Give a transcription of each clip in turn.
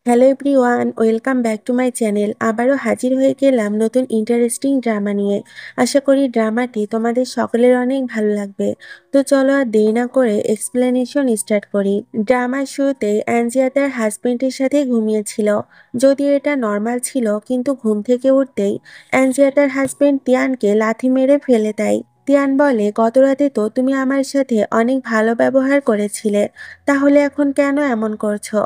Hello everyone, welcome back to my channel. আবারও হাজির হয়ে গেলাম নতুন ইন্টারেস্টিং ড্রামা নিয়ে। আশা করি ড্রামাটি তোমাদের সকলের অনেক ভালো লাগবে। তো চলো আর দেরি না করে এক্সপ্লেনেশন স্টার্ট করি। ড্রামার শুরুতেই অ্যাঞ্জিয়া তার হাজবেন্ডের সাথে ঘুমিয়েছিল। যদিও এটা নর্মাল ছিল, কিন্তু ঘুম থেকে উঠতেই অ্যাঞ্জিয়া তার হাজবেন্ড তিয়ানকে লাথি মেরে ফেলে দেয়। তিয়ান বলে, গত রাতে তো তুমি আমার সাথে অনেক ভালো ব্যবহার করেছিলে, তাহলে এখন কেন এমন করছো?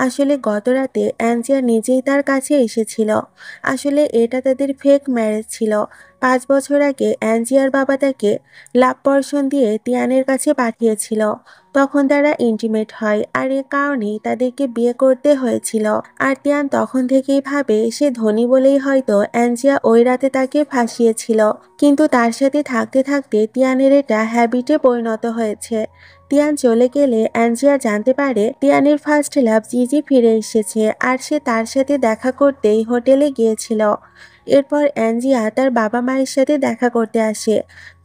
আসলে গত রাতে অ্যাঞ্জিয়া নিজেই তার কাছে এসেছিল। আসলে এটা তাদের ফেক ম্যারেজ ছিল। 5 বছর আগে অ্যাঞ্জিয়ার বাবা তাকে লাভ পর্শন দিয়ে তিয়ানের কাছে পাঠিয়েছিল। তখন তারা ইন্টিমেট হয়, আর এ কারণেই তাদেরকে বিয়ে করতে হয়েছিল। আর তিয়ান তখন থেকেই ভাবে সে ধনী বলেই হয়তো অ্যাঞ্জিয়া ওই রাতে তাকে ফাঁসিয়েছিল। কিন্তু তার সাথে থাকতে থাকতে তিয়ানের এটা হ্যাবিটে পরিণত হয়েছে। তিয়ান চলে গেলে অ্যাঞ্জিয়া জানতে পারে তিয়ানের ফার্স্ট লাভ জিজি ফিরে এসেছে, আর সে তার সাথে দেখা করতেই হোটেলে গিয়েছিল। এরপর অ্যাঞ্জিয়া তার বাবা মায়ের সাথে দেখা করতে আসে।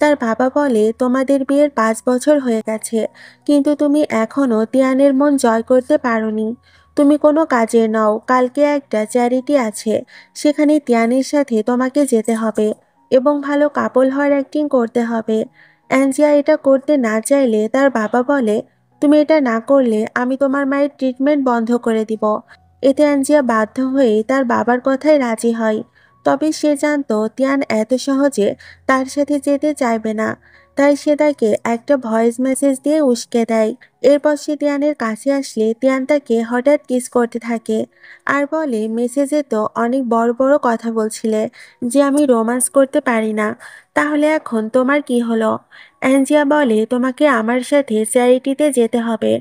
তার বাবা বলে, তোমাদের বিয়ের 5 বছর হয়ে গেছে, কিন্তু তুমি এখনো তিয়ানের মন জয় করতে পারোনি। তুমি কোনো কাজের নও। কালকে একটা চ্যারিটি আছে, সেখানে তিয়ানের সাথে তোমাকে যেতে হবে এবং ভালো কাপল হওয়ার অ্যাক্টিং করতে হবে। অ্যাঞ্জিয়া এটা করতে না চাইলে তার বাবা বলে, তুমি এটা না করলে আমি তোমার মায়ের ট্রিটমেন্ট বন্ধ করে দিব। এতে অ্যাঞ্জিয়া বাধ্য হয়ে তার বাবার কথায় রাজি হয়। তবে সে জানতো তিয়ান এত সহজে তার সাথে যেতে চাইবে না। তাই সে তাকে একটা ভয়েস মেসেজ দিয়ে উস্কে দেয়। এরপর সে তিয়ানের কাছে আসলে তিয়ান তাকে হঠাৎ কিস করতে থাকে আর বলে, মেসেজে তো অনেক বড় বড় কথা বলছিলে যে আমি রোম্যান্স করতে পারি না, তাহলে এখন তোমার কি হলো? অ্যাঞ্জিয়া বলে, তোমাকে আমার সাথে চ্যারিটিতে যেতে হবে।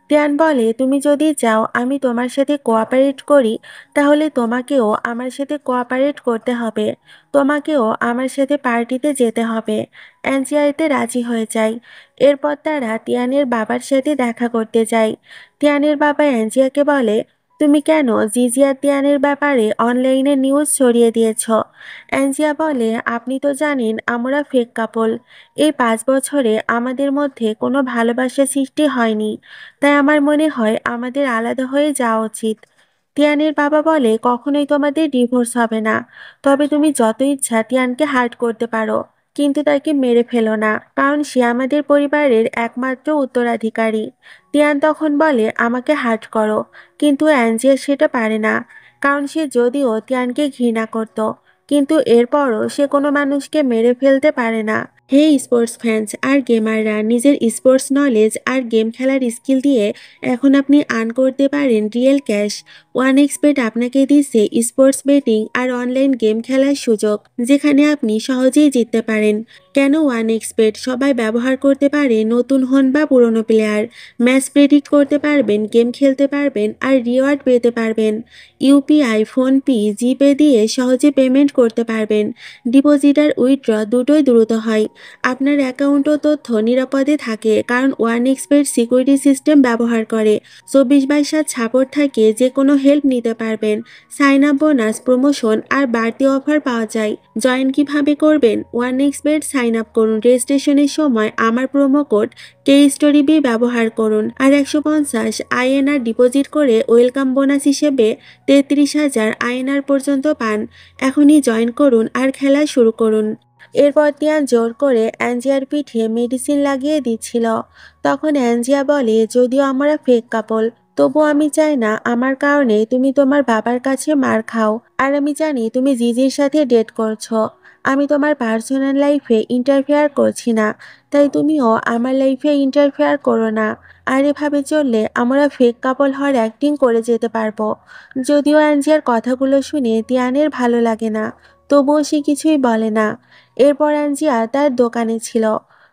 তিয়ান বলে, তুমি যদি চাও আমি তোমার সাথে কোঅপারেট করি, তাহলে তোমাকেও আমার সাথে কোঅপারেট করতে হবে। তোমাকেও আমার সাথে পার্টিতে যেতে হবে। অ্যাঞ্জিয়া এতে রাজি হয়ে যায়। এরপর তারা তিয়ানের বাবার সাথে দেখা করতে যায়। তিয়ানের বাবা অ্যাঞ্জিয়াকে বলে, তুমি কেন জিজি আর তিয়ানের ব্যাপারে অনলাইনে নিউজ ছড়িয়ে দিয়েছ? অ্যাঞ্জিয়া বলে, আপনি তো জানেন আমরা ফেক কাপল। এই 5 বছরে আমাদের মধ্যে কোনো ভালোবাসা সৃষ্টি হয়নি, তাই আমার মনে হয় আমাদের আলাদা হয়ে যাওয়া উচিত। তিয়ানের বাবা বলে, কখনোই তোমাদের ডিভোর্স হবে না। তবে তুমি যত ইচ্ছা তিয়ানকে হার্ট করতে পারো, কিন্তু তাকে মেরে ফেলো না, কারণ সে আমাদের পরিবারের একমাত্র উত্তরাধিকারী। তিয়ান তখন বলে, আমাকে হার্ট করো, কিন্তু অ্যাঞ্জিয়া সেটা পারে না, কারণ সে যদিও তিয়ানকে ঘৃণা করত, কিন্তু এরপরও সে কোনো মানুষকে মেরে ফেলতে পারে না। হে স্পোর্টস ফ্যান্স আর গেমাররা, নিজের স্পোর্টস নলেজ আর গেম খেলার স্কিল দিয়ে এখন আপনি আর্ন করতে পারেন রিয়েল ক্যাশ। ওয়ানএক্সবেট আপনাকে দিচ্ছে স্পোর্টস বেটিং আর অনলাইন গেম খেলার সুযোগ, যেখানে আপনি সহজেই জিততে পারেন। কেন ওয়ানএক্সবেট সবাই ব্যবহার করতে পারে, নতুন হন বা পুরনো প্লেয়ার। ম্যাচ প্রেডিক্ট করতে পারবেন, গেম খেলতে পারবেন আর রিওয়ার্ড পেতে পারবেন। ইউপিআই, ফোনপে, জিপে দিয়ে সহজে পেমেন্ট করতে পারবেন। ডিপোজিট আর উইথড্র দুটোই দ্রুত হয়। আপনার অ্যাকাউন্ট ও তথ্য নিরাপদে থাকে, কারণ ওয়ানএক্সবেট সিকিউরিটি সিস্টেম ব্যবহার করে। 24/7 সাপোর্ট থাকে, যে কোনো হেল্প নিতে পারবেন। সাইন আপ বোনাস, প্রমোশন আর বাড়তি অফার পাওয়া যায়। জয়েন কিভাবে করবেন? ওয়ানএক্সবেট সাইন আপ করুন, রেজিস্ট্রেশনের সময় আমার প্রোমো কোড KStoryB ব্যবহার করুন আর 150 INR ডিপোজিট করে ওয়েলকাম বোনাস হিসেবে 33,000 INR পর্যন্ত পান। এখনই জয়েন করুন আর খেলা শুরু করুন। এরপর তিয়ান জোর করে অ্যাঞ্জিয়ার পিঠে মেডিসিন লাগিয়ে দিচ্ছিল। তখন অ্যাঞ্জিয়া বলে, যদিও আমরা ফেক কাপল, তবু আমি চাই না আমার কারণে তুমি তোমার বাবার কাছে মার খাও। আর আমি জানি তুমি জিজির সাথে ডেট করছো। আমি তোমার পার্সোনাল লাইফে ইন্টারফেয়ার করছি না, তাই তুমিও আমার লাইফে ইন্টারফেয়ার করো না। আর এভাবে চললে আমরা ফেক কাপল হওয়ার অ্যাক্টিং করে যেতে পারবো। যদিও অ্যাঞ্জিয়ার কথাগুলো শুনে তিয়ানের ভালো লাগে না, তবুও সে কিছুই বলে না। এরপর অ্যাঞ্জিয়া তার দোকানে ছিল।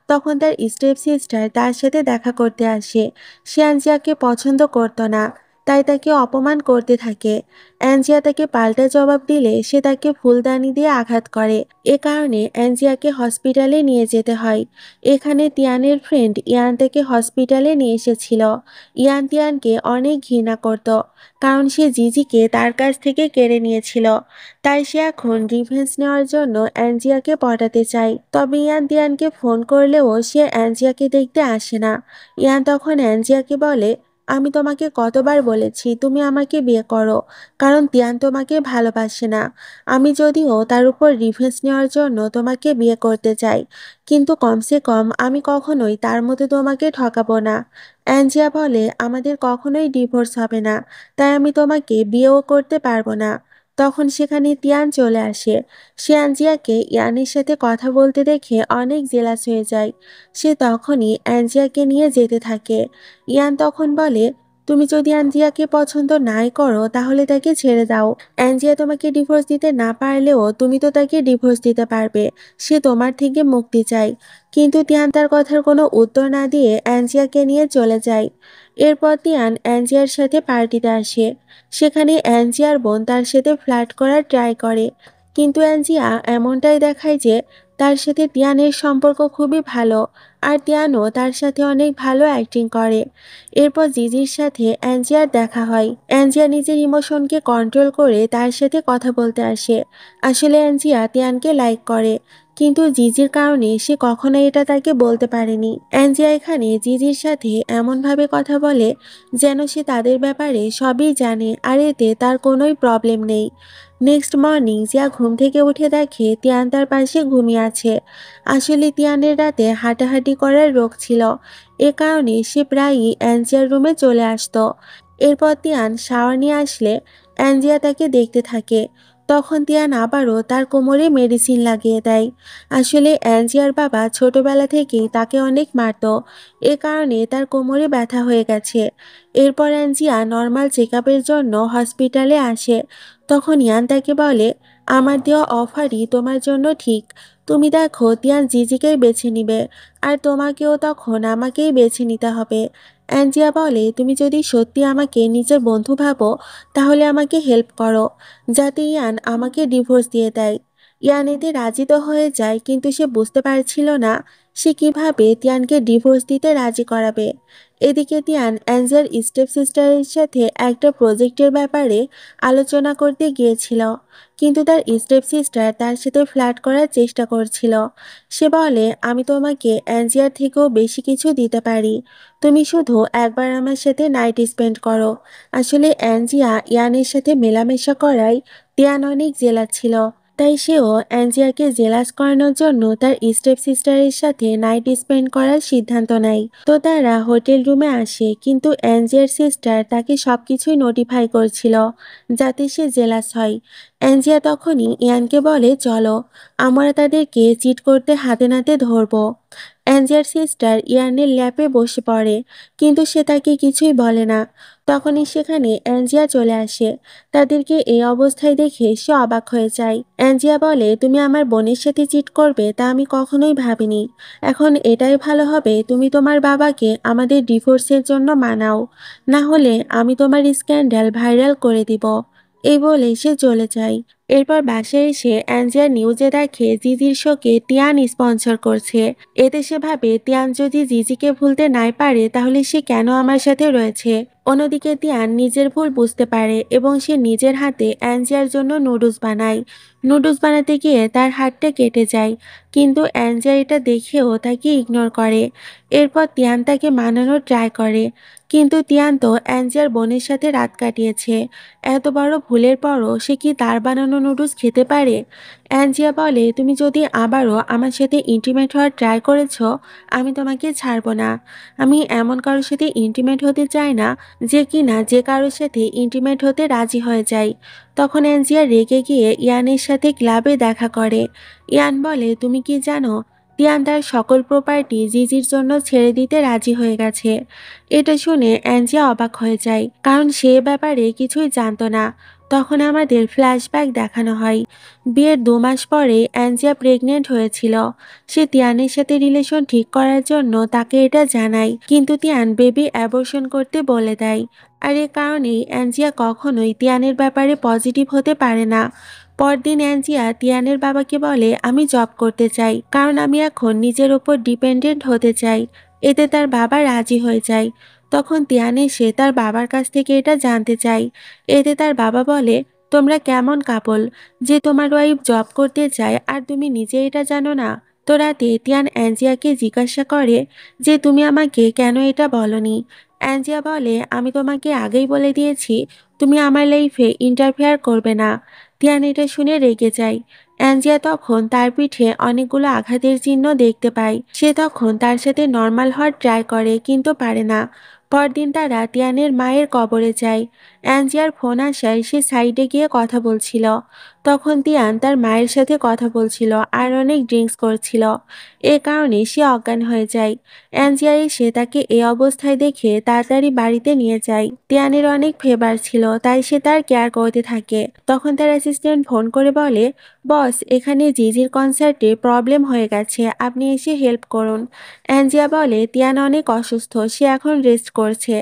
তখন তার স্টেপ সিস্টার তার সাথে দেখা করতে আসে। সে অ্যাঞ্জিয়াকে পছন্দ করত না, তাই তাকে অপমান করতে থাকে। অ্যাঞ্জিয়া তাকে পাল্টা জবাব দিলে সে তাকে ফুলদানি দিয়ে আঘাত করে। এ কারণে অ্যাঞ্জিয়াকে হসপিটালে নিয়ে যেতে হয়। এখানে তিয়ানের ফ্রেন্ড ইয়ান তাকে হসপিটালে নিয়ে এসেছিল। ইয়ান তিয়ানকে অনেক ঘৃণা করত, কারণ সে জিজিকে তার কাছ থেকে কেড়ে নিয়েছিল। তাই সে এখন রিভেঞ্জ নেওয়ার জন্য অ্যাঞ্জিয়াকে পটাতে চায়। তবে ইয়ান তিয়ানকে ফোন করলেও সে অ্যাঞ্জিয়াকে দেখতে আসে না। ইয়ান তখন অ্যাঞ্জিয়াকে বলে, আমি তোমাকে কতবার বলেছি তুমি আমাকে বিয়ে করো, কারণ তিয়ান তোমাকে ভালোবাসে না। আমি যদিও তার উপর রিভেঞ্জ নেওয়ার জন্য তোমাকে বিয়ে করতে চাই, কিন্তু কমসে কম আমি কখনোই তার মতো তোমাকে ঠকাবো না। অ্যাঞ্জিয়া বলে, আমাদের কখনোই ডিভোর্স হবে না, তাই আমি তোমাকে বিয়েও করতে পারবো না। তখন সেখানে তিয়ান চলে আসে। সে অ্যাঞ্জিয়াকে ইয়ানের সাথে কথা বলতে দেখে অনেক জেলাস হয়ে যায়। সে তখনই অ্যাঞ্জিয়াকে নিয়ে যেতে থাকে। ইয়ান তখন বলে, তুমি যদি অ্যাঞ্জিয়াকে পছন্দ নাই করো তাহলে তাকে ছেড়ে দাও। অ্যাঞ্জিয়া তোমাকে ডিভোর্স দিতে না পারলেও তুমি তো তাকে ডিভোর্স দিতে পারবে। সে তোমার থেকে মুক্তি চায়। কিন্তু তিয়ান তার কথার কোনো উত্তর না দিয়ে অ্যাঞ্জিয়াকে নিয়ে চলে যায়। এরপর তিয়ান অ্যাঞ্জিয়ার সাথে পার্টিতে আসে। সেখানে অ্যাঞ্জিয়ার বোন তার সাথে ফ্লার্ট করার ট্রাই করে, কিন্তু অ্যাঞ্জিয়া এমনটাই দেখায় যে তার সাথে তিয়ানের সম্পর্ক খুবই ভালো, আর তিয়ানও তার সাথে অনেক ভালো অ্যাক্টিং করে। এরপর জিজির সাথে অ্যাঞ্জিয়ার দেখা হয়। অ্যাঞ্জিয়া নিজের ইমোশনকে কন্ট্রোল করে তার সাথে কথা বলতে আসে। আসলে অ্যাঞ্জিয়া তিয়ানকে লাইক করে, কিন্তু জিজির কারণে সে কখনোই এটা তাকে বলতে পারেনি। অ্যাঞ্জিয়া এখানে জিজির সাথে এমনভাবে কথা বলে যেন সে তাদের ব্যাপারে সবই জানে, আর এতে তার কোনোই প্রবলেম নেই। নেক্সট মর্নিং জিয়া ঘুম থেকে উঠে দেখে তিয়ান তার পাশে ঘুমিয়ে আছে। আসলে তিয়ানের রাতে হাঁটাহাঁটি করার রোগ ছিল, এ কারণে সে প্রায়ই অ্যাঞ্জিয়ার রুমে চলে আসতো। এরপর তিয়ান শাওয়ার নিয়ে আসলে অ্যাঞ্জিয়া তাকে দেখতে থাকে। তখন তিয়ান আবারও তার কোমরে মেডিসিন লাগিয়ে দেয়। আসলে অ্যাঞ্জিয়ার বাবা ছোটবেলা থেকেই তাকে অনেক মারতো, এ কারণে তার কোমরে ব্যথা হয়ে গেছে। এরপর অ্যাঞ্জিয়া নর্মাল চেকআপের জন্য হসপিটালে আসে। তখন ইয়ান তাকে বলে, আমার দেওয়া অফারই তোমার জন্য ঠিক। তুমি দেখো তিয়ান জিজিকেই বেছে নিবে, আর তোমাকেও তখন আমাকেই বেছে নিতে হবে। অ্যাঞ্জিয়া বলে, তুমি যদি সত্যি আমাকে নিজের বন্ধু ভাবো তাহলে আমাকে হেল্প করো, যাতে ইয়ান আমাকে ডিভোর্স দিয়ে দেয়। ইয়ান এতে রাজি তো হয়ে যায়, কিন্তু সে বুঝতে পারছিল না সে কিভাবে তিয়ানকে ডিভোর্স দিতে রাজি করাবে। এদিকে তিয়ান অ্যাঞ্জিয়ার স্টেপ সিস্টারের সাথে একটা প্রজেক্টের ব্যাপারে আলোচনা করতে গিয়েছিল, কিন্তু তার স্টেপ সিস্টার তার সাথে ফ্লার্ট করার চেষ্টা করছিল। সে বলে, আমি তোমাকে অ্যাঞ্জিয়ার থেকেও বেশি কিছু দিতে পারি, তুমি শুধু একবার আমার সাথে নাইট স্পেন্ড করো। আসলে অ্যাঞ্জিয়া ইয়ানের সাথে মেলামেশা করায় তিয়ান অনেক জেলাস ছিল, তাই সেও অ্যাঞ্জিয়াকে জেলাস করানোর জন্য তার স্টেপ সিস্টারের সাথে নাইট স্পেন্ড করার সিদ্ধান্ত নেয়। তো তারা হোটেল রুমে আসে, কিন্তু অ্যাঞ্জিয়ার সিস্টার তাকে সবকিছুই নোটিফাই করছিল যাতে সে জেলাস হয়। অ্যাঞ্জিয়া তখনই ইয়ানকে বলে, চলো আমরা তাদেরকে চিট করতে হাতে নাতে ধরবো। অ্যাঞ্জিয়ার সিস্টার ইয়ানের ল্যাপে বসে পড়ে, কিন্তু সে তাকে কিছুই বলে না। তখনই সেখানে অ্যাঞ্জিয়া চলে আসে। তাদেরকে এই অবস্থায় দেখে সে অবাক হয়ে যায়। অ্যাঞ্জিয়া বলে, তুমি আমার বোনের সাথে চিট করবে তা আমি কখনোই ভাবিনি। এখন এটাই ভালো হবে তুমি তোমার বাবাকে আমাদের ডিভোর্সের জন্য মানাও, না হলে আমি তোমার স্ক্যান্ডাল ভাইরাল করে দিব। এই বলে সে চলে যায়। এরপর বাসায় এসে অ্যাঞ্জিয়া নিউজে দেখে জিজির শোকে তিয়ান স্পন্সর করছে। এতে সে ভাবে, তিয়ান যদি জিজিকে ভুলতে নাই পারে তাহলে সে কেন আমার সাথে রয়েছে। অন্যদিকে তিয়ান নিজের ভুল বুঝতে পারে এবং সে নিজের হাতে অ্যাঞ্জিয়ার জন্য নুডলস বানায়। নুডলস বানাতে গিয়ে তার হাতটা কেটে যায়, কিন্তু অ্যাঞ্জিয়া এটা দেখেও তাকে ইগনোর করে। এরপর তিয়ান তাকে মানানোর ট্রাই করে, কিন্তু তিয়ান তো অ্যাঞ্জিয়ার বোনের সাথে রাত কাটিয়েছে। এত বড় ভুলের পরও সে কি তার বানানো নুডলস খেতে পারে? অ্যাঞ্জিয়া বলে, তুমি যদি আবারও আমার সাথে ইন্টিমেট হওয়ার ট্রাই করেছো, আমি তোমাকে ছাড়বো না। আমি এমন কারোর সাথে ইন্টিমেট হতে চাই না যে কিনা যে কারোর সাথে ইন্টিমেট হতে রাজি হয়ে যায়। তখন অ্যাঞ্জিয়া রেগে গিয়ে ইয়ানের সাথে ক্লাবে দেখা করে। ইয়ান বলে, তুমি কি জানো তিয়ান তার সকল প্রপার্টি জিজির জন্য ছেড়ে দিতে রাজি হয়ে গেছে। এটা শুনে অ্যাঞ্জিয়া অবাক হয়ে যায়, কারণ সে ব্যাপারে কিছুই জানতো না। তখন আমাদের ফ্ল্যাশব্যাক দেখানো হয়। বিয়ের 2 মাস পরে অ্যাঞ্জিয়া প্রেগনেন্ট হয়েছিল। সে তিয়ানের সাথে রিলেশন ঠিক করার জন্য তাকে এটা জানায়, কিন্তু তিয়ান বেবি অ্যাবর্শন করতে বলে দেয়। আর এ কারণেই অ্যাঞ্জিয়া কখনোই তিয়ানের ব্যাপারে পজিটিভ হতে পারে না। পরদিন অ্যাঞ্জিয়া তিয়ানের বাবাকে বলে, আমি জব করতে চাই, কারণ আমি এখন নিজের ওপর ডিপেন্ডেন্ট হতে চাই। এতে তার বাবা রাজি হয়ে যায়। তখন তিয়ান এসে তার বাবার কাছ থেকে এটা জানতে চায়। এতে তার বাবা বলে, তোমরা কেমন কাপল যে তোমার ওয়াইফ জব করতে চায় আর তুমি নিজে এটা জানো না? তো রাতে তিয়ান অ্যাঞ্জিয়াকে জিজ্ঞাসা করে যে তুমি আমাকে কেন এটা বলনি। অ্যাঞ্জিয়া বলে আমি তোমাকে আগেই বলে দিয়েছি তুমি আমার লাইফে ইন্টারফেয়ার করবে না। তিয়ান এটা শুনে রেগে যায়। অ্যাঞ্জিয়া তখন তার পিঠে অনেকগুলো আঘাতের চিহ্ন দেখতে পায়। সে তখন তার সাথে নর্মাল হওয়ার ট্রাই করে কিন্তু পারে না। পরদিন তারা তিয়ানের মায়ের কবরে যায়। অ্যাঞ্জিয়ার ফোন আসায় সে সাইডে গিয়ে কথা বলছিল। তখন তিয়ান তার মায়ের সাথে কথা বলছিল আর অনেক ড্রিঙ্কস করছিল। এ কারণে সে অজ্ঞান হয়ে যায়। অ্যাঞ্জিয়া এসে তাকে এই অবস্থায় দেখে তাড়াতাড়ি বাড়িতে নিয়ে যায়। তিয়ানের অনেক ফেভার ছিল তাই সে তার কেয়ার করতে থাকে। তখন তার অ্যাসিস্ট্যান্ট ফোন করে বলে বস এখানে জিজির কনসার্টে প্রবলেম হয়ে গেছে, আপনি এসে হেল্প করুন। অ্যাঞ্জিয়া বলে তিয়ান অনেক অসুস্থ, সে এখন রেস্ট করছে।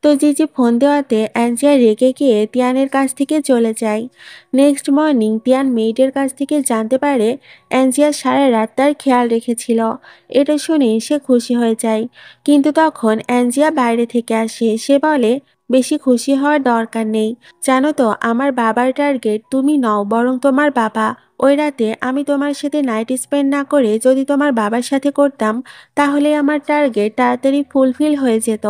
তো জিজি ফোন দেওয়াতে অ্যাঞ্জিয়া রেগে গিয়ে তিয়ানের কাছ থেকে চলে যায়। নেক্সট মর্নিং তিয়ান মেয়েদের কাছ থেকে জানতে পারে অ্যাঞ্জিয়া সারা রাত তার খেয়াল রেখেছিল। এটা শুনে সে খুশি হয়ে যায়। কিন্তু তখন অ্যাঞ্জিয়া বাইরে থেকে আসে। সে বলে বেশি খুশি হওয়ার দরকার নেই। জানো তো আমার বাবার টার্গেট তুমি নও বরং তোমার বাবা। ওই রাতে আমি তোমার সাথে নাইট স্পেন্ড না করে যদি তোমার বাবার সাথে করতাম তাহলে আমার টার্গেট তাড়াতাড়ি ফুলফিল হয়ে যেত।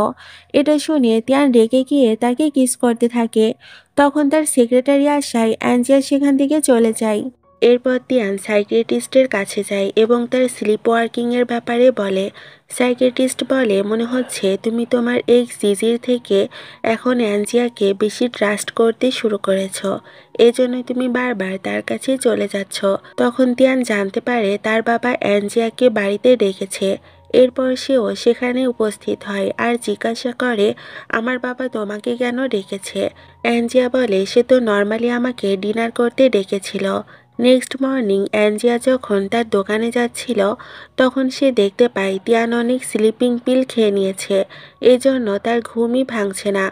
এটা শুনে তিয়ান রেগে গিয়ে তাকে কিস করতে থাকে। তখন তার সেক্রেটারি আসায় অ্যাঞ্জিয়া সেখান থেকে চলে যায়। এরপর তিয়ান সাইকিয়াট্রিস্টের কাছে যায় এবং তার স্লিপ ওয়ার্কিংয়ের ব্যাপারে বলে। সাইকিয়াট্রিস্ট বলে মনে হচ্ছে তুমি তোমার এক্স জিজির থেকে এখন অ্যাঞ্জিয়াকে বেশি ট্রাস্ট করতে শুরু করেছ, এজন্যই তুমি বারবার তার কাছে চলে যাচ্ছ। তখন তিয়ান জানতে পারে তার বাবা অ্যাঞ্জিয়াকে বাড়িতে ডেকেছে। এরপর সেও সেখানে উপস্থিত হয় আর জিজ্ঞাসা করে আমার বাবা তোমাকে কেন ডেকেছে। অ্যাঞ্জিয়া বলে সে তো নর্মালি আমাকে ডিনার করতে ডেকেছিল। নেক্সট মর্নিং অ্যাঞ্জিয়া যখন তার দোকানে যাচ্ছিল তখন সে দেখতে পায় তিয়ান অনেক স্লিপিং পিল খেয়ে নিয়েছে, এজন্য তার ঘুমই ভাঙছে না।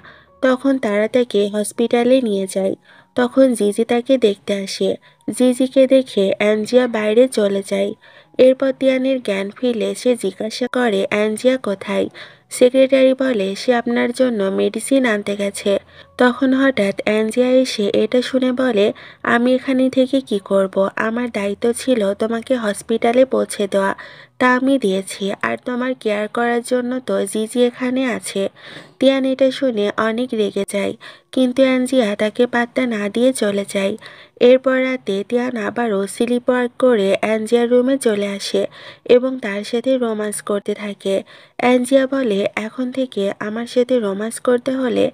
তখন তারা তাকে হসপিটালে নিয়ে যায়। তখন জিজি তাকে দেখতে আসে। জিজিকে দেখে অ্যাঞ্জিয়া বাইরে চলে যায়। এরপর তিয়ানের জ্ঞান ফিরলে সে জিজ্ঞাসা করে অ্যাঞ্জিয়া কোথায়। সেক্রেটারি বলে সে আপনার জন্য মেডিসিন আনতে গেছে। তখন হঠাৎ অ্যাঞ্জিয়া এসে এটা শুনে বলে আমি এখানে থেকে কি করব, আমার দায়িত্ব ছিল তোমাকে হসপিটালে পৌঁছে দেওয়া, তা আমি দিয়েছি, আর তোমার কেয়ার করার জন্য তো জিজি এখানে আছে। তিয়ান এটা শুনে অনেক রেগে যায় কিন্তু অ্যাঞ্জিয়া তাকে পাত্তা না দিয়ে চলে যায়। এরপর রাতে তিয়ান আবারও স্লিপ ওয়ার্ক করে অ্যাঞ্জিয়ার রুমে চলে আসে এবং তার সাথে রোম্যান্স করতে থাকে। অ্যাঞ্জিয়া বলে এখন থেকে আমার সাথে রোম্যান্স করতে হলে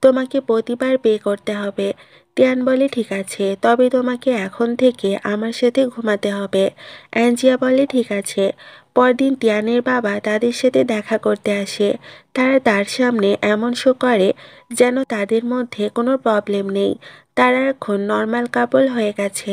তোমাকে প্রতিবার পে করতে হবে। তিয়ান বলে ঠিক আছে, তবে তোমাকে এখন থেকে আমার সাথে ঘুমাতে হবে। অ্যাঞ্জিয়া বলে ঠিক আছে। পরদিন তিয়ানের বাবা তাদের সাথে দেখা করতে আসে। তারা তার সামনে এমন শো করে যেন তাদের মধ্যে কোনো প্রবলেম নেই, তারা এখন নর্মাল কাপল হয়ে গেছে।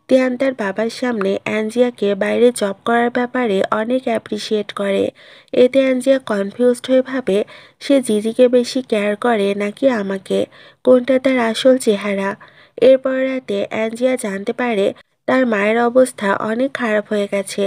তিয়ান তার বাবার সামনে অ্যাঞ্জিয়াকে বাইরে জব করার ব্যাপারে অনেক অ্যাপ্রিসিয়েট করে। এতে অ্যাঞ্জিয়া কনফিউজড হয়ে ভাবে সে জিজিকে বেশি কেয়ার করে নাকি আমাকে, কোনটা তার আসল চেহারা। এরপর রাতে অ্যাঞ্জিয়া জানতে পারে তার মায়ের অবস্থা অনেক খারাপ হয়ে গেছে।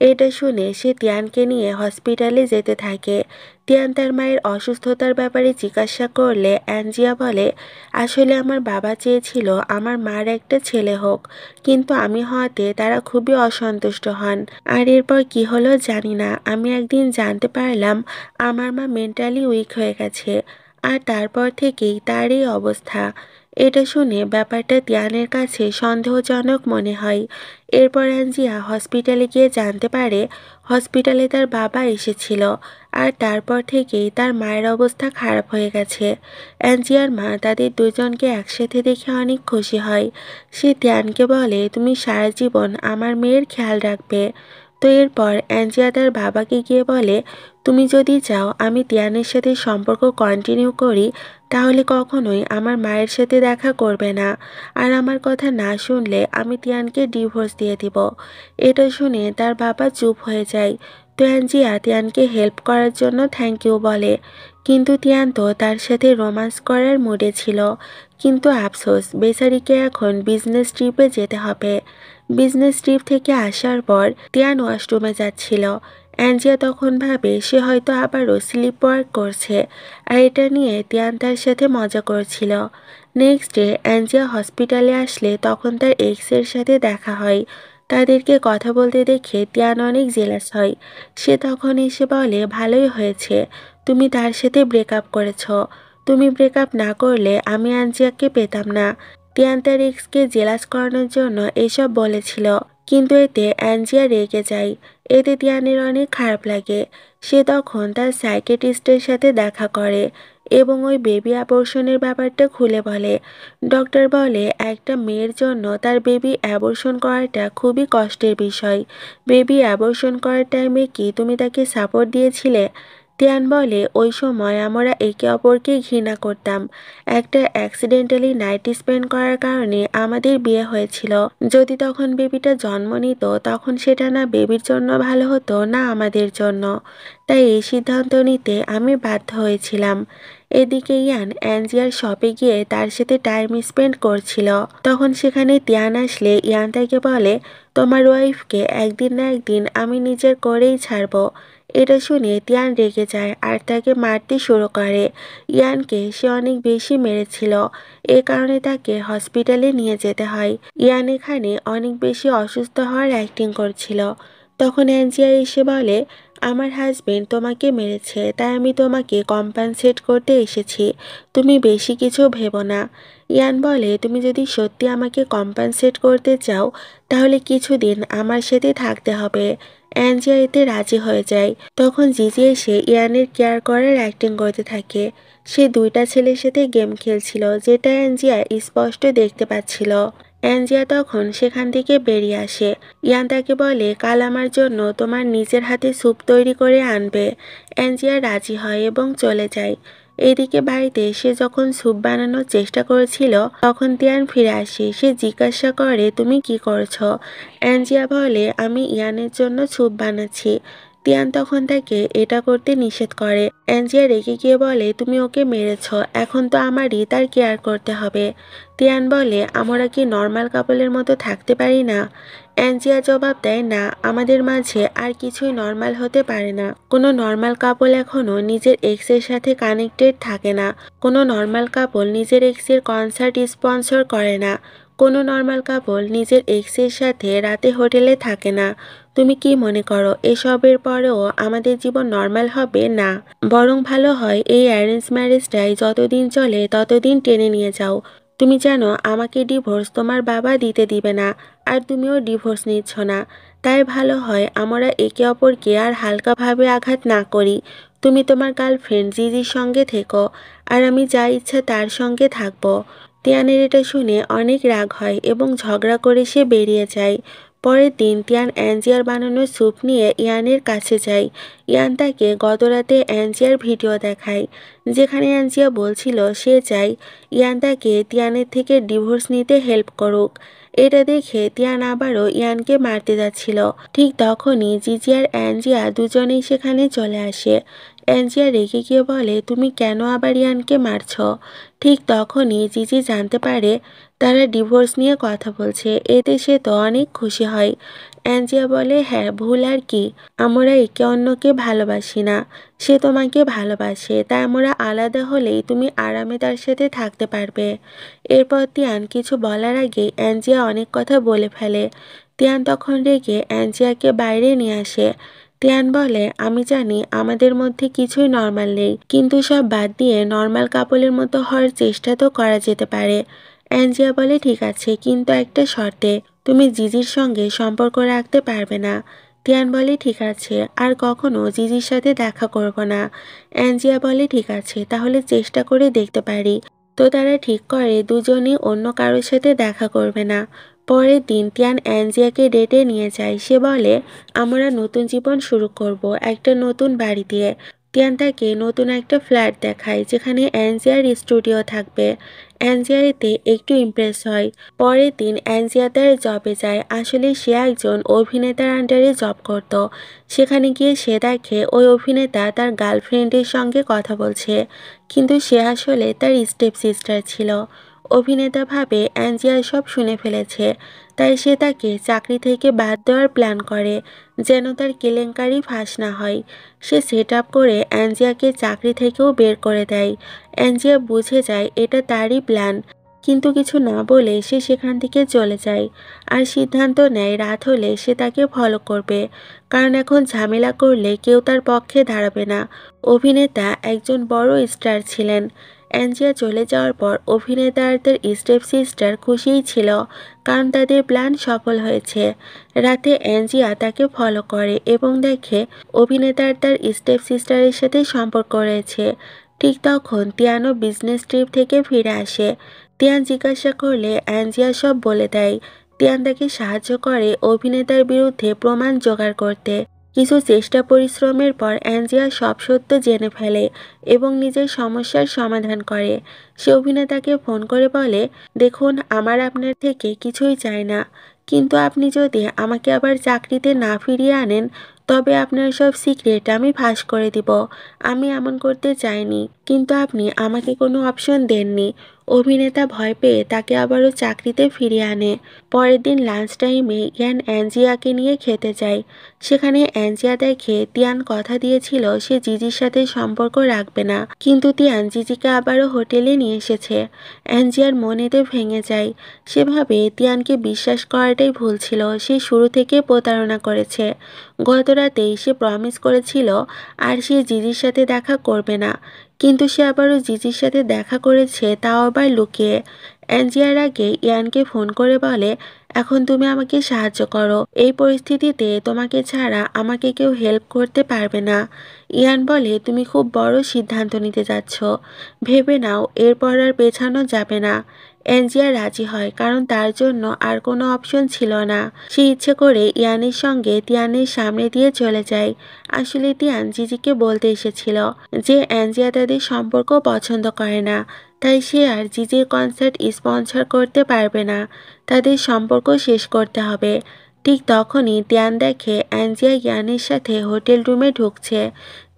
এটা শুনে সে তিয়ানকে নিয়ে হসপিটালে যেতে থাকে। তিয়ান তার মায়ের অসুস্থতার ব্যাপারে জিজ্ঞাসা করলে অ্যাঞ্জিয়া বলে আসলে আমার বাবা চেয়েছিল আমার মার একটা ছেলে হোক, কিন্তু আমি হওয়াতে তারা খুবই অসন্তুষ্ট হন। আর এরপর কি হলো জানি না, আমি একদিন জানতে পারলাম আমার মা মেন্টালি উইক হয়ে গেছে, আর তারপর থেকেই তার এই অবস্থা। এটা শুনে ব্যাপারটা তিয়ানের কাছে সন্দেহজনক মনে হয়। এরপর অ্যাঞ্জিয়া হসপিটালে গিয়ে জানতে পারে হসপিটালে তার বাবা এসেছিল, আর তারপর থেকেই তার মায়ের অবস্থা খারাপ হয়ে গেছে। অ্যাঞ্জিয়ার মা তাদের দুজনকে একসাথে দেখে অনেক খুশি হয়। সে তিয়ানকে বলে তুমি সারা জীবন আমার মেয়ের খেয়াল রাখবে। তো এরপর অ্যাঞ্জিয়া তার বাবাকে গিয়ে বলে তুমি যদি চাও আমি তিয়ানের সাথে সম্পর্ক কন্টিনিউ করি তাহলে কখনোই আমার মায়ের সাথে দেখা করবে না, আর আমার কথা না শুনলে আমি তিয়ানকে ডিভোর্স দিয়ে দিব। এটা শুনে তার বাবা চুপ হয়ে যায়। তো অ্যাঞ্জিয়া তিয়ানকে হেল্প করার জন্য থ্যাংক ইউ বলে, কিন্তু তিয়ান তো তার সাথে রোম্যান্স করার মুডে ছিল। কিন্তু আফসোস বেচারিকে এখন বিজনেস ট্রিপে যেতে হবে। বিজনেস ট্রিপ থেকে আসার পর তিয়ান ওয়াশরুমে যাচ্ছিল। অ্যাঞ্জিয়া তখন ভাবে সে হয়তো আবারও স্লিপ ওয়ার্ক করছে, আর এটা নিয়ে তিয়ান তার সাথে মজা করছিল। নেক্সট ডে অ্যাঞ্জিয়া হসপিটালে আসলে তখন তার এক্সের সাথে দেখা হয়। তাদেরকে কথা বলতে দেখে তিয়ান অনেক জেলাস হয়। সে তখন এসে বলে, ভালোই হয়েছে তুমি তার সাথে ব্রেকআপ করেছ। তুমি ব্রেকআপ না করলে আমি আঞ্জিয়াকে পেতাম না। তিয়ান তার এক্সকে জেলাস করানোর জন্য এসব বলেছিল, কিন্তু এতে অ্যাঞ্জিয়া রেগে যায়। এতে তিয়ানের অনেক খারাপ লাগে। সে তখন তার সাইকিয়াট্রিস্টের সাথে দেখা করে এবং ওই বেবি অ্যাবর্শনের ব্যাপারটা খুলে বলে। ডক্টর বলে একটা মেয়ের জন্য তার বেবি অ্যাবর্শন করাটা খুবই কষ্টের বিষয়। বেবি অ্যাবর্শন করার টাইমে কি তুমি তাকে সাপোর্ট দিয়েছিলে? তিয়ান বলে, ওই সময় আমরা একে অপরকে ঘৃণা করতাম। একটা অ্যাক্সিডেন্টালি নাইট স্পেন্ড করার কারণে আমাদের বিয়ে হয়েছিল। যদি তখন বেবিটা জন্ম নিত তখন সেটা না বেবির জন্য ভালো হতো না আমাদের জন্য। তাই এই সিদ্ধান্ত নিতে আমি বাধ্য হয়েছিলাম। এদিকে ইয়ান অ্যাঞ্জিয়ার শপে গিয়ে তার সাথে টাইম স্পেন্ড করছিল। তখন সেখানে তিয়ান আসলে ইয়ান তাকে বলে, তোমার ওয়াইফকে একদিন না একদিন আমি নিজের করেই ছাড়বো। এটা শুনে তিয়ান রেগে যায় আর তাকে মারতে শুরু করে। ইয়ানকে সে অনেক বেশি মেরেছিল, এ কারণে তাকে হসপিটালে নিয়ে যেতে হয়। ইয়ান এখানে অনেক বেশি অসুস্থ হওয়ার অ্যাক্টিং করছিল। তখন অ্যাঞ্জিয়া এসে বলে, আমার হাজবেন্ড তোমাকে মেরেছে, তাই আমি তোমাকে কম্পেনসেট করতে এসেছি। তুমি বেশি কিছু ভেবো না। ইয়ান বলে, তুমি যদি সত্যি আমাকে কম্পেনসেট করতে চাও তাহলে কিছুদিন আমার সাথে থাকতে হবে। অ্যাঞ্জিয়া এতে রাজি হয়ে যায়। তখন জিজি এসে ইয়ানের কেয়ার করার অ্যাক্টিং করতে থাকে। সে দুইটা ছেলের সাথে গেম খেলছিল, যেটা অ্যাঞ্জিয়া স্পষ্ট দেখতে পাচ্ছিল। অ্যাঞ্জিয়া তখন সেখান থেকে বেরিয়ে আসে। ইয়ান তাকে বলে, কাল আমার জন্য তোমার নিজের হাতে স্যুপ তৈরি করে আনবে। অ্যাঞ্জিয়া রাজি হয় এবং চলে যায়। এদিকে বাড়িতে সে যখন স্যুপ বানানোর চেষ্টা করেছিল তখন তিয়ান ফিরে আসে। সে জিজ্ঞাসা করে, তুমি কি করছো? অ্যাঞ্জিয়া বলে, আমি ইয়ানের জন্য স্যুপ বানাচ্ছি। তিয়ান তখন তাকে এটা করতে নিষেধ করে। অ্যাঞ্জিয়া রেগে গিয়ে বলে, তুমি ওকে মেরেছ, এখন তো আমারই তার কেয়ার করতে হবে। তিয়ান বলে, আমরা কি নর্মাল কাপলের মতো থাকতে পারি না? অ্যাঞ্জিয়া জবাব দেয়, না, আমাদের মাঝে আর কিছুই নর্মাল হতে পারে না। কোনো নর্মাল কাপল এখনো নিজের এক্সের সাথে কানেক্টেড থাকে না। কোনো নর্মাল কাপল নিজের এক্সের কনসার্ট স্পন্সর করে না। কোনো নর্মাল কাপল নিজের এক্সের সাথে রাতে হোটেলে থাকে না। তুমি কি মনে করো এসবের পরেও আমাদের জীবন নর্মাল হবে? না, বরং ভালো হয় এই অ্যারেঞ্জ ম্যারেজটাই যতদিন চলে ততদিন টেনে নিয়ে যাও। তুমি জানো আমাকে ডিভোর্স তোমার বাবা দিতে দিবে না, আর তুমিও ডিভোর্স নিচ্ছ না। তাই ভালো হয় আমরা একে অপরকে আর হালকাভাবে আঘাত না করি। তুমি তোমার গার্লফ্রেন্ড জিজির সঙ্গে থেকো, আর আমি যা ইচ্ছা তার সঙ্গে থাকবো। তিয়ানের এটা শুনে অনেক রাগ হয় এবং ঝগড়া করে সে বেরিয়ে যায়। পরের দিন তিয়ান অ্যাঞ্জিয়ার বানানো স্যুপ নিয়ে ইয়ানের কাছে যায়। ইয়ান তাকে গতরাতে অ্যাঞ্জিয়ার ভিডিও দেখায়, যেখানে অ্যাঞ্জিয়া বলছিল সে চায় ইয়ান তাকে তিয়ানের থেকে ডিভোর্স নিতে হেল্প করুক। এটা দেখে তিয়ান আবারও ইয়ানকে মারতে যাচ্ছিল। ঠিক তখনই জিজি আর অ্যাঞ্জিয়া দুজনেই সেখানে চলে আসে। অ্যাঞ্জিয়া রেগে গিয়ে বলে, তুমি কেন আবার ইয়ানকে মারছ? ঠিক তখনই জিজি জানতে পারে তারা ডিভোর্স নিয়ে কথা বলছে। এতে সে তো অনেক খুশি হয়। অ্যাঞ্জিয়া বলে, হ্যাঁ, ভুল আর কি, আমরা একে অন্যকে ভালোবাসি না। সে তোমাকে ভালোবাসে, তাই আমরা আলাদা হলেই তুমি আরামে তার সাথে থাকতে পারবে। এরপর তিয়ান কিছু বলার আগে অ্যাঞ্জিয়া অনেক কথা বলে ফেলে। তিয়ান তখন রেগে অ্যাঞ্জিয়াকে বাইরে নিয়ে আসে। তিয়ান বলে, আমি জানি আমাদের মধ্যে কিছুই নর্মাল নেই, কিন্তু সব বাদ দিয়ে নর্মাল কাপলের মতো হওয়ার চেষ্টা তো করা যেতে পারে। অ্যাঞ্জিয়া বলে, ঠিক আছে, কিন্তু একটা শর্তে, তুমি জিজির সঙ্গে সম্পর্ক রাখতে পারবে না। তিয়ান বলে, ঠিক আছে, আর কখনো জিজির সাথে দেখা করব না। অ্যাঞ্জিয়া বলে, ঠিক আছে, তাহলে চেষ্টা করে দেখতে পারি। তো তারা ঠিক করে দুজনই অন্য কারোর সাথে দেখা করবে না। পরের দিন তিয়ান অ্যাঞ্জিয়াকে ডেটে নিয়ে যায়। সে বলে, আমরা নতুন জীবন শুরু করব একটা নতুন বাড়ি দিয়ে। তিয়ান তাকে নতুন একটা ফ্ল্যাট দেখায় যেখানে অ্যাঞ্জিয়ার স্টুডিও থাকবে। অ্যাঞ্জিয়া এতে একটু ইমপ্রেস হয়। পরের দিন অ্যাঞ্জিয়া তার জবে যায়। আসলে সে একজন অভিনেতার আন্ডারে জব করত। সেখানে গিয়ে সে দেখে ওই অভিনেতা তার গার্লফ্রেন্ডের সঙ্গে কথা বলছে, কিন্তু সে আসলে তার স্টেপ সিস্টার ছিল। অভিনেতা ভাবে অ্যাঞ্জিয়া সব শুনে ফেলেছে, তাই সে তাকে চাকরি থেকে বাদ দেওয়ার প্ল্যান করে, যেন তার কেলেঙ্কারি ফাঁস না হয়। সে সেট আপ করে অ্যাঞ্জিয়াকে চাকরি থেকেও বের করে দেয়। অ্যাঞ্জিয়া বুঝে যায় এটা তারই প্ল্যান। কিন্তু কিছু না বলে সে সেখান থেকে চলে যায় আর সিদ্ধান্ত নেয় রাত হলে সে তাকে ফলো করবে, কারণ এখন ঝামেলা করলে কেউ তার পক্ষে দাঁড়াবে না। অভিনেতা একজন বড় স্টার ছিলেন। অ্যাঞ্জিয়া চলে যাওয়ার পর অভিনেতাদের স্টেপ সিস্টার খুশিই ছিল, কারণ তাদের প্ল্যান সফল হয়েছে। রাতে অ্যাঞ্জিয়া তাকে ফলো করে এবং দেখে অভিনেতার তার স্টেপ সিস্টারের সাথে সম্পর্ক রয়েছে। ঠিক তখন তিয়ানো বিজনেস ট্রিপ থেকে ফিরে আসে। তিয়ান জিজ্ঞাসা করলে অ্যাঞ্জিয়া সব বলে দেয়। তিয়ান তাকে সাহায্য করে অভিনেতার বিরুদ্ধে প্রমাণ জোগাড় করতে। কিছু চেষ্টা পরিশ্রমের পর অ্যাঞ্জিয়া সব সত্য জেনে ফেলে এবং নিজের সমস্যার সমাধান করে। সে অভিনেতাকে ফোন করে বলে, দেখুন, আমার আপনার থেকে কিছুই চাই না, কিন্তু আপনি যদি আমাকে আবার চাকরিতে না ফিরিয়ে আনেন তবে আপনার সব সিক্রেট আমি ফাঁস করে দিব। আমি এমন করতে চাইনি, কিন্তু আপনি আমাকে কোনো অপশন দেননি। অভিনেতা ভয় পেয়ে তাকে আবারও চাকরিতে ফিরিয়ে আনে। পরের দিন লাঞ্চ টাইমে ইয়ান অ্যাঞ্জিয়াকে নিয়ে খেতে যায়। সেখানে অ্যাঞ্জিয়া দেখে তিয়ান কথা দিয়েছিল সে জিজির সাথে সম্পর্ক রাখবে না, কিন্তু তিয়ান জিজিকে আবারও হোটেলে নিয়ে এসেছে। অ্যাঞ্জিয়ার মনেতে ভেঙে যায়। সে ভাবে তিয়ানকে বিশ্বাস করাটাই ভুল ছিল, সে শুরু থেকে প্রতারণা করেছে। গত রাতেই সে প্রমিস করেছিল আর সে জিজির সাথে দেখা করবে না, কিন্তু সে আবারও জিজির সাথে দেখা করেছে, তাও আবার লুকিয়ে। অ্যাঞ্জিয়ার আগে ইয়ানকে ফোন করে বলে, এখন তুমি আমাকে সাহায্য করো, এই পরিস্থিতিতে তোমাকে ছাড়া আমাকে কেউ হেল্প করতে পারবে না। ইয়ান বলে, তুমি খুব বড় সিদ্ধান্ত নিতে যাচ্ছ, ভেবে নাও, এরপর আর পেছানো যাবে না। অ্যাঞ্জিয়া রাজি হয়, কারণ তার জন্য আর কোনো অপশন ছিল না। সে ইচ্ছে করে ইয়ানের সঙ্গে তিয়ানের সামনে দিয়ে চলে যায়। আসলে তিয়ান জিজিকে বলতে এসেছিল যে অ্যাঞ্জিয়া তাদের সম্পর্ক পছন্দ করে না, তাই সে আর জিজির কনসার্ট স্পন্সর করতে পারবে না, তাদের সম্পর্ক শেষ করতে হবে। ঠিক তখনই তিয়ান দেখে অ্যাঞ্জিয়া ইয়ানের সাথে হোটেল রুমে ঢুকছে।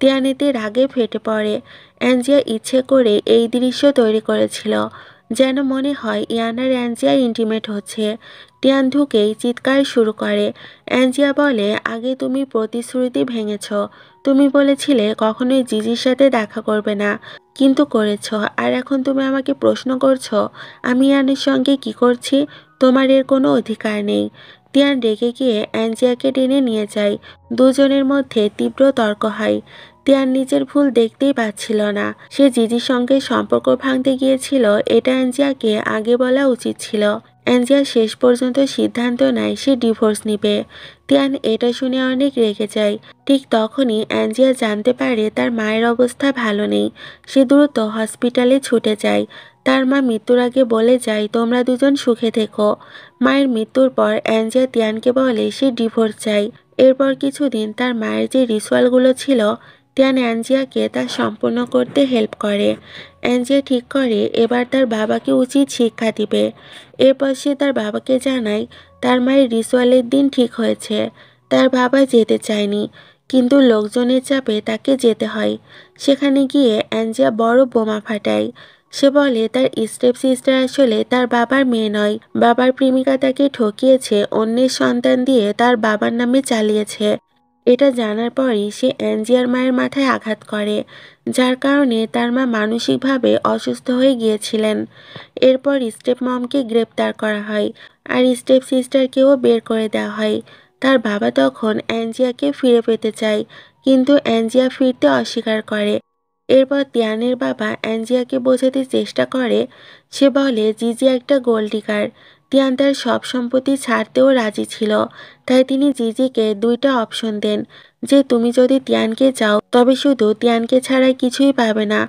তিয়ান এতে রাগে ফেটে পড়ে। অ্যাঞ্জিয়া ইচ্ছে করে এই দৃশ্য তৈরি করেছিল, যেন মনে হয় ইয়ান আর অ্যাঞ্জিয়া ইন্টিমেট হচ্ছে। তিয়ান ঢুকেই চিৎকার শুরু করে। অ্যাঞ্জিয়া বলে, আগে তুমি প্রতিশ্রুতি ভেঙেছ, তুমি বলেছিলে কখনোই জিজির সাথে দেখা করবে না, কিন্তু করেছ। আর এখন তুমি আমাকে প্রশ্ন করছো আমি ইয়ানের সঙ্গে কি করছি? তোমার এর কোনো অধিকার নেই। তিয়ান রেগে গিয়ে অ্যাঞ্জিয়াকে টেনে নিয়ে যায়। দুজনের মধ্যে তীব্র তর্ক হয়। তিয়ান নিজের ভুল দেখতেই পাচ্ছিল না। সে জিজির সঙ্গে সম্পর্ক ভাঙতে গিয়েছিল, এটা অ্যাঞ্জিয়াকে আগে বলা উচিত ছিল। অ্যাঞ্জিয়া শেষ পর্যন্ত সিদ্ধান্ত নেয় সে ডিভোর্স নিবে। তিয়ান এটা শুনে অনেক রেগে যায়। ঠিক তখনই অ্যাঞ্জিয়া জানতে পারে তার মায়ের অবস্থা ভালো নেই। সে দ্রুত হসপিটালে ছুটে যায়। তার মা মৃত্যুর আগে বলে যায়, তোমরা দুজন সুখে থেকো। মায়ের মৃত্যুর পর অ্যাঞ্জিয়া তিয়ানকে বলে সে ডিভোর্স চায়। এরপর কিছুদিন তার মায়ের যে রিচুয়ালগুলো ছিল তিয়ান অ্যাঞ্জিয়াকে তা সম্পূর্ণ করতে হেল্প করে। অ্যাঞ্জিয়া ঠিক করে এবার তার বাবাকে উচিত শিক্ষা দিবে। এরপর সে তার বাবাকে জানায় তার মায়ের রিচুয়ালের দিন ঠিক হয়েছে। তার বাবা যেতে চায়নি, কিন্তু লোকজনের চাপে তাকে যেতে হয়। সেখানে গিয়ে অ্যাঞ্জিয়া বড় বোমা ফাটায়। সে বলে তার স্টেপ সিস্টার আসলে তার বাবার মেয়ে নয়, বাবার প্রেমিকা তাকে ঠকিয়েছে, অন্যের সন্তান দিয়ে তার বাবার নামে চালিয়েছে। এটা জানার পরই সে অ্যাঞ্জিয়ার মায়ের মাথায় আঘাত করে, যার কারণে তার মা মানসিকভাবে অসুস্থ হয়ে গিয়েছিলেন। এরপর স্টেপ মমকে গ্রেপ্তার করা হয় আর স্টেপ সিস্টারকেও বের করে দেওয়া হয়। তার বাবা তখন অ্যাঞ্জিয়াকে ফিরে পেতে চায়, কিন্তু অ্যাঞ্জিয়া ফিরতে অস্বীকার করে। এরপর তিয়ানের বাবা অ্যাঞ্জিয়াকে বোঝাতে চেষ্টা করে। সে বলে জিজি একটা গোল্ড ডিগার, তিয়ান তার সব সম্পত্তি ছাড়তেও রাজি ছিল। তাই তিনি জিজিকে দুইটা অপশন দেন, যে তুমি যদি তিয়ানকে চাও তবে শুধু তিয়ানকে ছাড়া কিছুই পাবে না,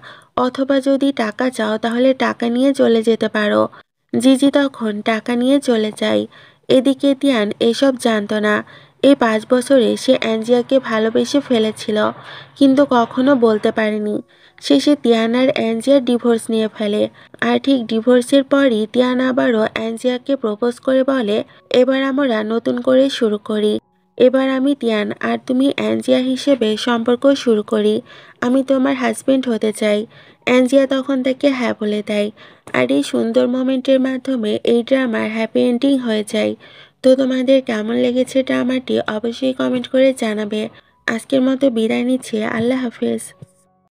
অথবা যদি টাকা চাও তাহলে টাকা নিয়ে চলে যেতে পারো। জিজি তখন টাকা নিয়ে চলে যায়। এদিকে তিয়ান এসব জানতো না। এই 5 বছরে সে অ্যাঞ্জিয়াকে ভালোবেসে ফেলেছিল, কিন্তু কখনো বলতে পারেনি। শেষে তিয়ান আর অ্যাঞ্জিয়া ডিভোর্স নিয়ে ফেলে। আর ঠিক ডিভোর্সের পরই তিয়ান আবারও অ্যাঞ্জিয়াকে প্রপোজ করে বলে, এবার আমরা নতুন করে শুরু করি। এবার আমি তিয়ান আর তুমি অ্যাঞ্জিয়া হিসেবে সম্পর্ক শুরু করি। আমি তোমার হাজবেন্ড হতে চাই। অ্যাঞ্জিয়া তখন তাকে হ্যাঁ বলে দেয়। আর এই সুন্দর মোমেন্টের মাধ্যমে এই ড্রামার হ্যাপি এন্ডিং হয়ে যায়। তো তোমাদের কেমন লেগেছে ড্রামাটি অবশ্যই কমেন্ট করে জানাবে। আজকের মতো বিদায় নিচ্ছি, আল্লাহ হাফেজ।